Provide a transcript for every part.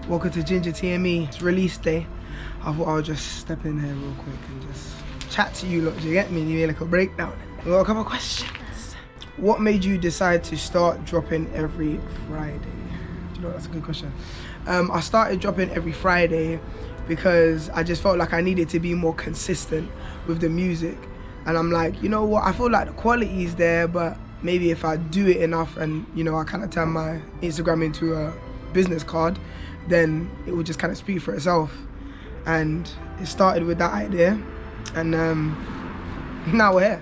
Welcome to Ginger TME. It's release day. I thought I'll just step in here real quick and just chat to you lot. Do you get me? You need like a breakdown. I got a couple of questions. What made you decide to start dropping every Friday? Do you know, that's a good question. I started dropping every Friday because I just felt like I needed to be more consistent with the music. And I'm like, you know what? I feel like the quality is there, but maybe if I do it enough and, you know, I kind of turn my Instagram into a business card, then it will just kind of speak for itself. And it started with that idea, and now we're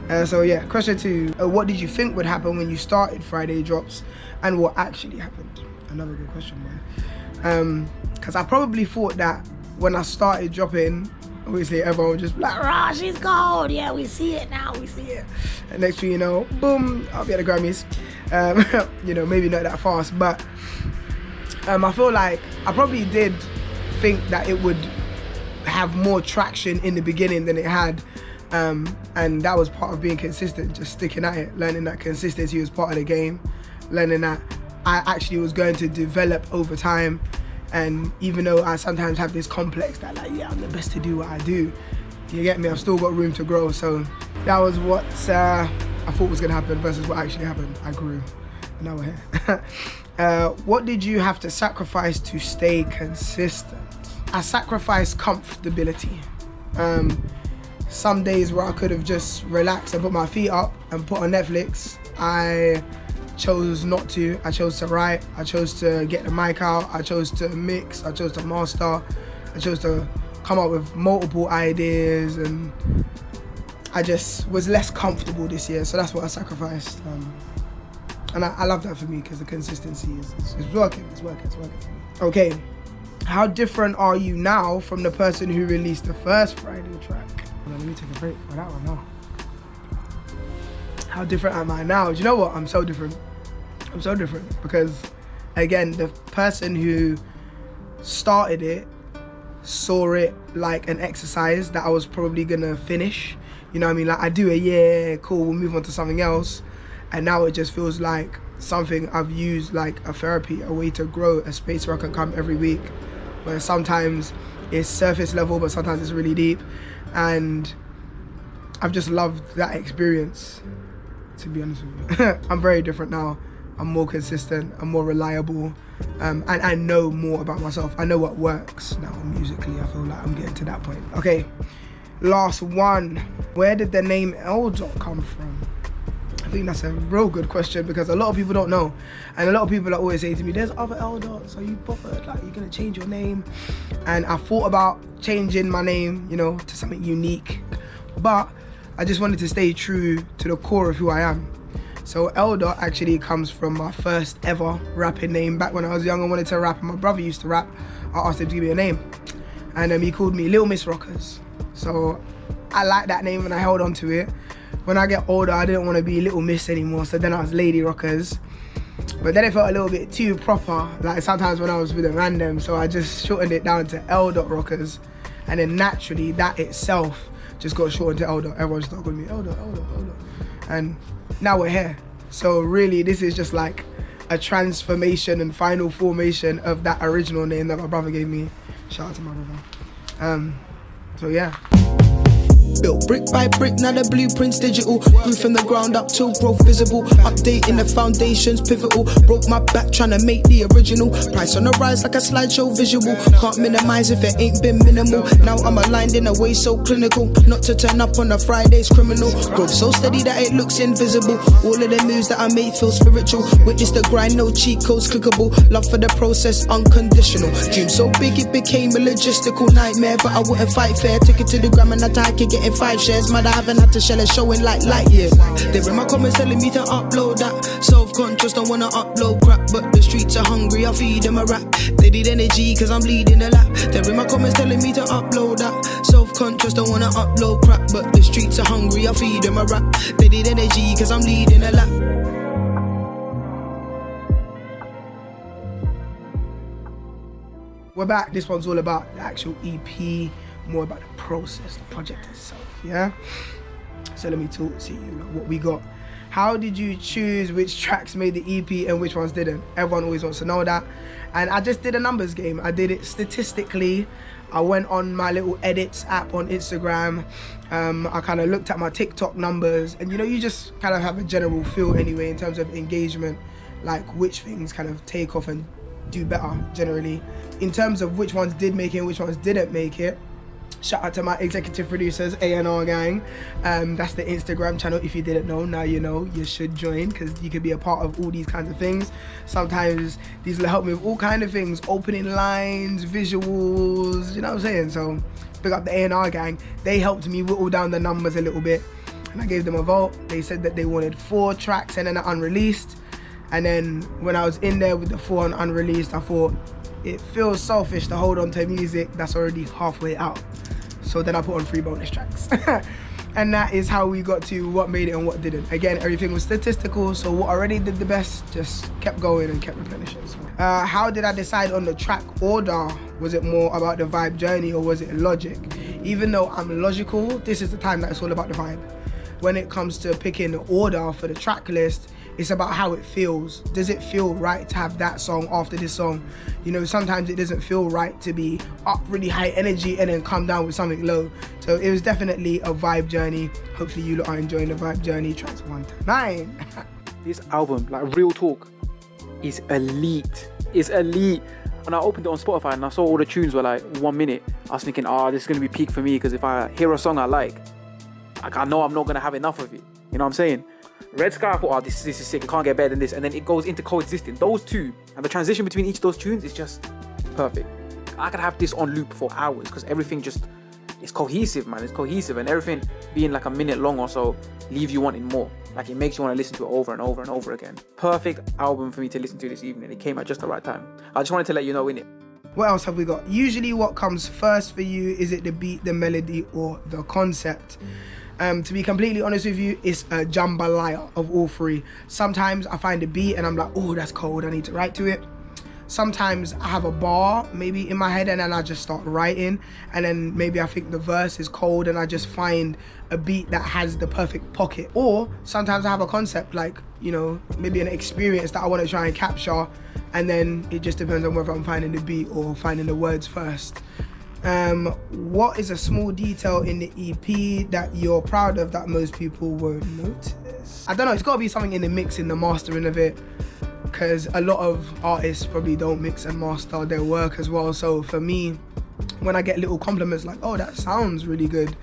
here. So yeah, question 2, what did you think would happen when you started Friday drops, and what actually happened? Another good question, man. Because I probably thought that when I started dropping, obviously everyone would just be like, rah, she's gold, yeah, we see it now, we see it. And next thing you know, boom, I'll be at the Grammys. You know, maybe not that fast, but I feel like I probably did think that it would have more traction in the beginning than it had, and that was part of being consistent, just sticking at it, learning that consistency was part of the game, learning that I actually was going to develop over time. And even though I sometimes have this complex that like, yeah, I'm the best to do what I do, you get me, I've still got room to grow. So that was what I thought was gonna happen versus what actually happened. I grew, and now we're here. What did you have to sacrifice to stay consistent? I sacrificed comfortability. Some days where I could have just relaxed and put my feet up and put on Netflix, I chose not to. I chose to write, I chose to get the mic out, I chose to mix, I chose to master, I chose to come up with multiple ideas, and I just was less comfortable this year, so that's what I sacrificed. And I love that for me because the consistency is working, it's working for me. Okay, how different are you now from the person who released the first Friday track? Well, let me take a break for that one now. How different am I now? Do you know what? I'm so different. I'm so different because, again, the person who started it saw it like an exercise that I was probably gonna finish. You know what I mean? Like, I do a year, cool, we'll move on to something else. And now it just feels like something I've used like a therapy, a way to grow, a space where I can come every week, where sometimes it's surface level, but sometimes it's really deep. And I've just loved that experience, to be honest with you. I'm very different now. I'm more consistent, I'm more reliable, and I know more about myself. I know what works now musically. I feel like I'm getting to that point. Okay, last one. Where did the name L-Dot come from? I think that's a real good question because a lot of people don't know. And a lot of people are always saying to me, there's other L-Dots, are you bothered? Like, you're gonna change your name? And I thought about changing my name, you know, to something unique, but I just wanted to stay true to the core of who I am. So L-Dot actually comes from my first ever rapping name. Back when I was young, I wanted to rap, and my brother used to rap. I asked him to give me a name, and he called me Little Miss Rockers. So I like that name and I held on to it. When I get older, I didn't want to be Little Miss anymore, so then I was Lady Rockers. But then it felt a little bit too proper, like sometimes when I was with a random, so I just shortened it down to L-Dot Rockers. And then naturally, that itself just got shortened to L-Dot. Everyone started calling me L-Dot, L-Dot, L-Dot. And now we're here. So really, this is just like a transformation and final formation of that original name that my brother gave me. Shout out to my brother. So yeah. Built brick by brick, now the blueprint's digital. Grew from the ground up till growth visible. Updating the foundations pivotal. Broke my back trying to make the original. Price on the rise like a slideshow visual. Can't minimize if it ain't been minimal. Now I'm aligned in a way so clinical. Not to turn up on a Friday's criminal. Growth so steady that it looks invisible. All of the moves that I made feel spiritual. Witness the grind, no cheat codes clickable. Love for the process, unconditional. Dream so big it became a logistical nightmare, but I wouldn't fight fair. Took it to the gram and I take it, getting 5 shares. Mother haven't had to shell it, showing like light years. They're in my comments telling me to upload that. Self-conscious, don't wanna upload crap, but the streets are hungry, I feed them a rap. They need energy cause I'm leading the lap. They're in my comments telling me to upload that. Self-conscious, don't wanna upload crap, but the streets are hungry, I feed them a rap. They need energy cause I'm leading the lap. We're back. This one's all about the actual EP, more about the process, the project itself, yeah? So let me talk to you, like what we got How did you choose which tracks made the EP and which ones didn't? Everyone always wants to know that. And I just did a numbers game. I did it statistically. I went on my little edits app on Instagram. I kind of looked at my TikTok numbers, and you just kind of have a general feel anyway in terms of engagement, like which things kind of take off and do better generally. In terms of which ones did make it and which ones didn't make it, shout out to my executive producers, A&R gang. That's the Instagram channel. If you didn't know, now you know. You should join, because you could be a part of all these kinds of things. Sometimes these will help me with all kinds of things, opening lines, visuals, you know what I'm saying? So big up the A&R gang. They helped me whittle down the numbers a little bit, and I gave them a vote. They said that they wanted 4 tracks and then an unreleased. And then when I was in there with the 4 and unreleased, I thought it feels selfish to hold on to music that's already halfway out. So then I put on 3 bonus tracks. And that is how we got to what made it and what didn't. Again, everything was statistical, so what already did the best just kept going and kept replenishing. How did I decide on the track order? Was it more about the vibe journey, or was it logic? Even though I'm logical, this is the time that it's all about the vibe. When it comes to picking the order for the track list, it's about how it feels. Does it feel right to have that song after this song? Sometimes it doesn't feel right to be up really high energy and then come down with something low. So it was definitely a vibe journey. Hopefully you lot are enjoying the vibe journey. Tracks 1 to 9. This album, like real talk, is elite. It's elite. When I opened it on Spotify and I saw all the tunes were like 1 minute, I was thinking, this is going to be peak for me, because if I hear a song I like, I know I'm not going to have enough of it. You know what I'm saying? Red Sky, I thought, this is sick, it can't get better than this. And then it goes into Coexisting. Those two, and the transition between each of those tunes is just perfect. I could have this on loop for hours, because everything just, it's cohesive, man. It's cohesive, and everything being like a minute long or so leaves you wanting more. Like, it makes you want to listen to it over and over and over again. Perfect album for me to listen to this evening. It came at just the right time. I just wanted to let you know, innit? What else have we got? Usually what comes first for you, is it the beat, the melody, or the concept? To be completely honest with you, it's a jambalaya of all 3. Sometimes I find a beat and I'm like, that's cold, I need to write to it. Sometimes I have a bar maybe in my head and then I just start writing, and then maybe I think the verse is cold and I just find a beat that has the perfect pocket. Or sometimes I have a concept, like, maybe an experience that I want to try and capture, and then it just depends on whether I'm finding the beat or finding the words first. What is a small detail in the EP that you're proud of that most people won't notice? I don't know, it's got to be something in the mixing, the mastering of it, because a lot of artists probably don't mix and master their work as well. So for me, when I get little compliments like, that sounds really good,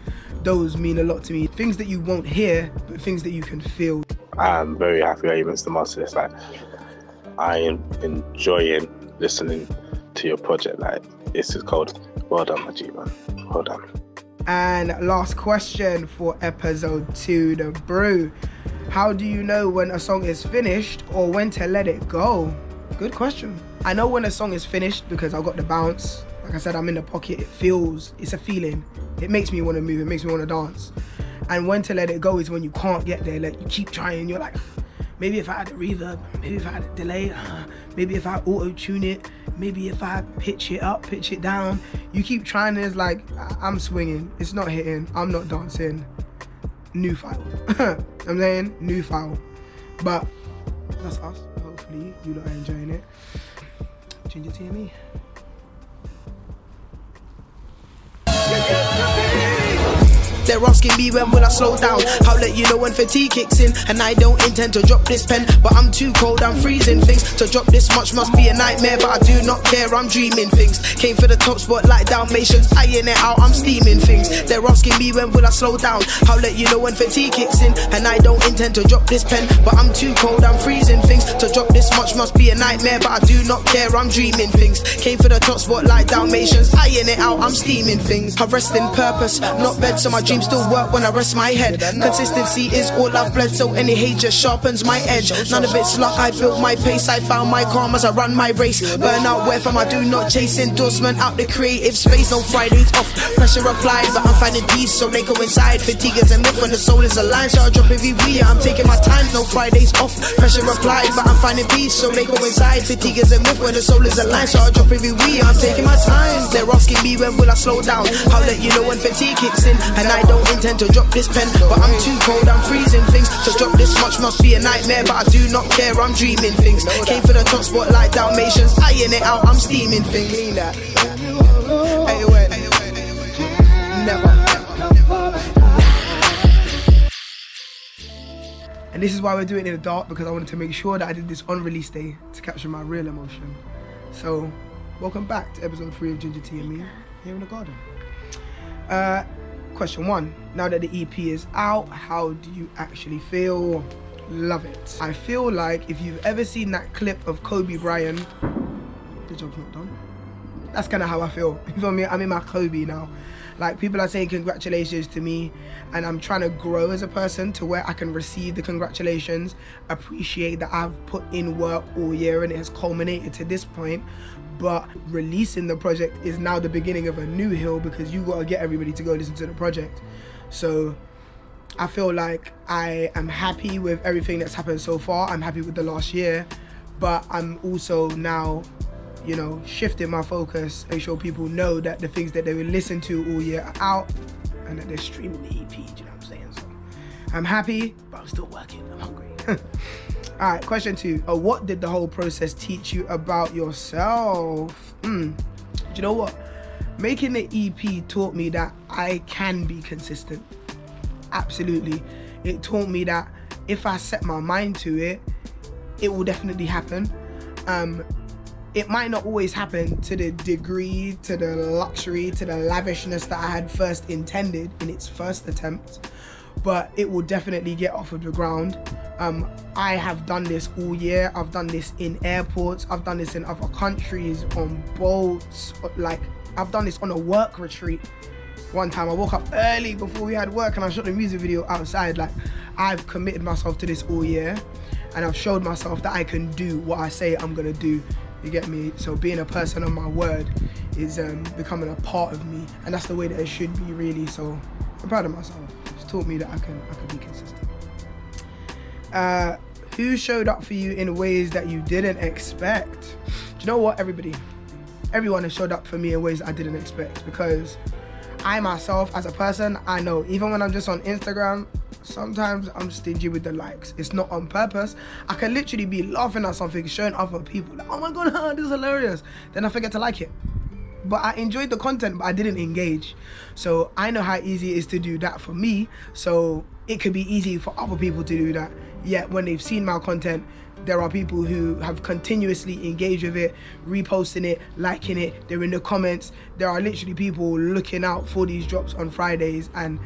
those mean a lot to me. Things that you won't hear, but things that you can feel. I'm very happy that you mixed the master this. Like, I am enjoying listening to your project. Like, this is cold. Well done, my G, man. Well done. And last question for episode 2, the brew. How do you know when a song is finished or when to let it go? Good question. I know when a song is finished because I've got the bounce. Like I said, I'm in the pocket. It's a feeling. It makes me want to move. It makes me want to dance. And when to let it go is when you can't get there. Like, you keep trying. You're like, maybe if I had a reverb, maybe if I had a delay, maybe if I auto-tune it, maybe if I pitch it up, pitch it down. You keep trying, and it's like, I'm swinging. It's not hitting. I'm not dancing. New file. I'm saying new file. But that's us. Hopefully you lot are enjoying it. Change it to me. They're asking me when will I slow down. I'll let you know when fatigue kicks in. And I don't intend to drop this pen, but I'm too cold, I'm freezing things. To drop this much must be a nightmare, but I do not care, I'm dreaming things. Came for the top spot like Dalmatians, eyeing it out, I'm steaming things. They're asking me when will I slow down. I'll let you know when fatigue kicks in. And I don't intend to drop this pen, but I'm too cold, I'm freezing things. To drop this much must be a nightmare, but I do not care, I'm dreaming things. Came for the top spot like Dalmatians, eyeing it out, I'm steaming things. I rest in purpose, not bed, so my dreams still work when I rest my head. Consistency is all I've bled, so any hate just sharpens my edge. None of it's luck, I built my pace, I found my calm as I run my race. Burnout where from, I do not chase. Endorsement out the creative space, no Fridays off. Pressure applied, but I'm finding peace, so they go inside. Fatigue is a myth when the soul is aligned, so I drop every week, I'm taking my time, no Fridays off. Pressure applied, but I'm finding peace, so they go inside. Fatigue is a myth when the soul is aligned, so I drop every week, I'm taking my time. They're asking me when will I slow down. I'll let you know when fatigue kicks in. And I don't intend to drop this pen, but I'm too cold, I'm freezing things. To drop this much must be a nightmare, but I do not care, I'm dreaming things. Came for the top spot like Dalmatians, eyeing it out, I'm steaming things. Hey, wait. Never. And this is why we're doing it in the dark, because I wanted to make sure that I did this on release day to capture my real emotion. So, welcome back to episode 3 of Ginger Tea and Me here in the garden. Question 1. Now that the EP is out, how do you actually feel? Love it. I feel like if you've ever seen that clip of Kobe Bryant, the job's not done. That's kind of how I feel. You feel me? I'm in my Kobe now. Like, people are saying congratulations to me, and I'm trying to grow as a person to where I can receive the congratulations, appreciate that I've put in work all year and it has culminated to this point. But releasing the project is now the beginning of a new hill, because you got to get everybody to go listen to the project. So I feel like I am happy with everything that's happened so far. I'm happy with the last year, but I'm also now, you know, shifting my focus, make sure people know that the things that they will listen to all year are out and that they're streaming the EP, do you know what I'm saying? So I'm happy, but I'm still working, I'm hungry. All right, question 2. What did the whole process teach you about yourself? Do you know what? Making the EP taught me that I can be consistent. Absolutely. It taught me that if I set my mind to it, it will definitely happen. It might not always happen to the degree, to the luxury, to the lavishness that I had first intended in its first attempt, but it will definitely get off of the ground. I have done this all year. I've done this in airports. I've done this in other countries, on boats. Like, I've done this on a work retreat. One time I woke up early before we had work and I shot the music video outside. Like, I've committed myself to this all year, and I've showed myself that I can do what I say I'm gonna do. You get me? So being a person of my word is becoming a part of me, and that's the way that it should be, really. So I'm proud of myself. It's taught me that I can be consistent. Who showed up for you in ways that you didn't expect? Do you know what? Everyone has showed up for me in ways I didn't expect, because I myself, as a person, I know even when I'm just on Instagram, sometimes I'm stingy with the likes. It's not on purpose. I can literally be laughing at something, showing other people, like, oh my god, this is hilarious. Then I forget to like it. But I enjoyed the content, but I didn't engage. So I know how easy it is to do that for me. So it could be easy for other people to do that. Yet when they've seen my content, there are people who have continuously engaged with it, reposting it, liking it. They're in the comments. There are literally people looking out for these drops on Fridays, and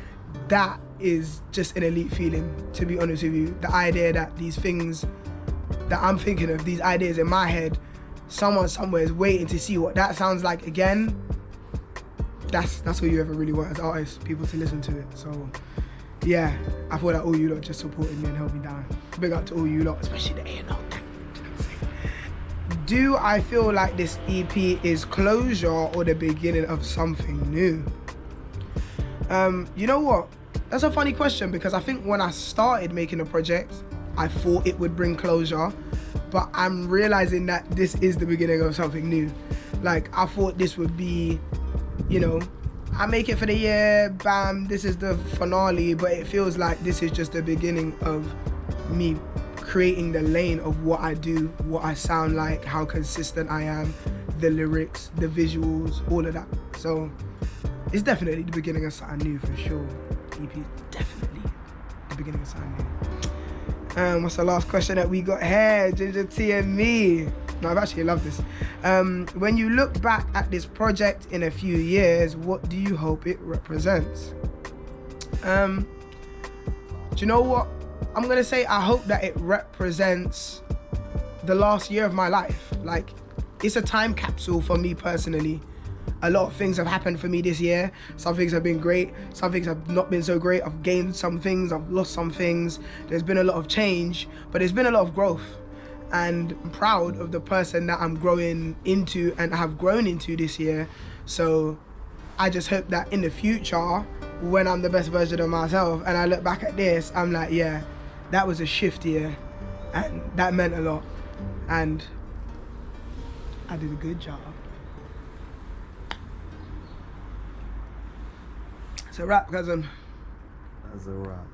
that is just an elite feeling, to be honest with you. The idea that these things that I'm thinking of, these ideas in my head, someone somewhere is waiting to see what that sounds like again. That's what you ever really want as artists, people to listen to it. So yeah, I feel like all you lot just supported me and held me down. Big up to all you lot, especially the A&R gang. Do I feel like this EP is closure or the beginning of something new? You know what? That's a funny question, because I think when I started making a project, I thought it would bring closure, but I'm realizing that this is the beginning of something new. Like, I thought this would be, you know, I make it for the year, bam, this is the finale, but it feels like this is just the beginning of me creating the lane of what I do, what I sound like, how consistent I am, the lyrics, the visuals, all of that. So it's definitely the beginning of something new for sure. EP is definitely the beginning of something new. What's the last question that we got here? Ginger Tea and Me. No, I've actually loved this. When you look back at this project in a few years, what do you hope it represents? Do you know what? I'm gonna say I hope that it represents the last year of my life. Like, it's a time capsule for me personally. A lot of things have happened for me this year. Some things have been great, some things have not been so great. I've gained some things, I've lost some things. There's been a lot of change, but there's been a lot of growth. And I'm proud of the person that I'm growing into and have grown into this year. So I just hope that in the future, when I'm the best version of myself and I look back at this, I'm like, yeah, that was a shift year and that meant a lot. And I did a good job. It's a wrap, cousin. That's a wrap.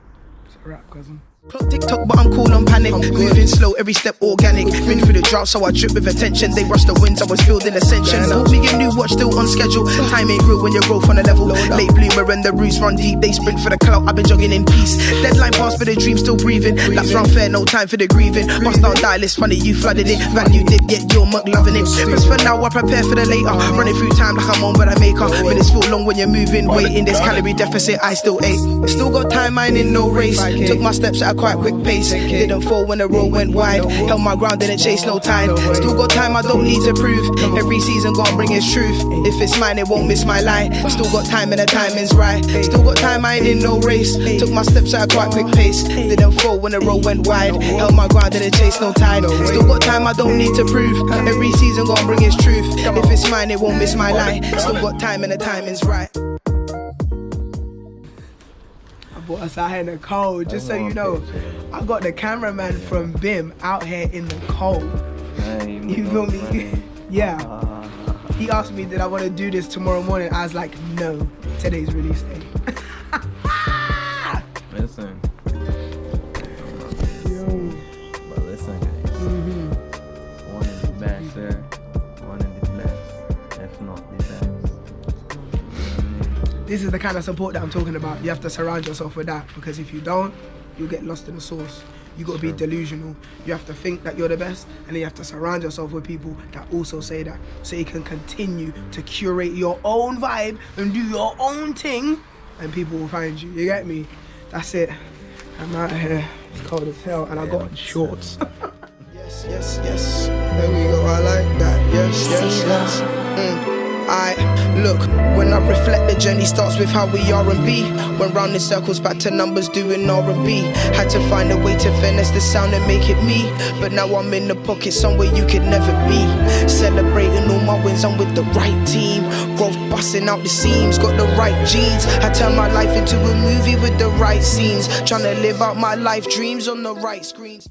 It's a rap, cousin. Clock TikTok, but I'm cool on panic. Moving slow, every step organic. Been through the drought, so I drip with attention. They rush the winds, I was building ascension. Bought me a new watch, still on schedule. Time ain't real when you're growth on a level. Late bloomer and the roots run deep. They sprint for the clout, I've been jogging in peace. Deadline passed, but the dream still breathing. Laps round fair, no time for the grieving. Bust down dial, it's funny, you flooded it. Value dip, yet you're muck loving it. But for now, I prepare for the later. Running through time like I'm on, but I make her. Minutes feel long when you're moving. Waiting, this calorie deficit, I still ate. Still got time, I ain't in no race. Took my steps at a quite quick pace. Didn't fall when the road went wide. Held my ground, didn't chase no tide. Still got time, I don't need to prove. Every season gon' bring its truth. If it's mine, it won't miss my line. Still got time and the timing's right. Still got time, I ain't in no race. Took my steps at a quite quick pace. Didn't fall when the road went wide. Held my ground, didn't chase no tide. Still got time, I don't need to prove. Every season gon' bring its truth. If it's mine, it won't miss my line. Still got time and the timing's right. Brought us out here in the cold. Just so you know, I got the cameraman from BIM out here in the cold. You feel me? Yeah. He asked me, did I want to do this tomorrow morning? I was like, no. Today's release day. Listen. Yo. But listen, guys. One is the best, sir. One is the best. If not the best. This is the kind of support that I'm talking about. You have to surround yourself with that, because if you don't, you'll get lost in the sauce. You got to be delusional. You have to think that you're the best, and then you have to surround yourself with people that also say that, so you can continue to curate your own vibe and do your own thing, and people will find you. You get me? That's it. I'm out here. It's cold as hell, and I got shorts. Yes, yes, yes. There we go, I like that. Yes, yes, yes. Look, when I reflect, the journey starts with how we are and be. Went round in circles, back to numbers, doing R&B. Had to find a way to finesse the sound and make it me. But now I'm in the pocket, somewhere you could never be. Celebrating all my wins, I'm with the right team. Growth busting out the seams, got the right genes. I turn my life into a movie with the right scenes. Trying to live out my life dreams on the right screens.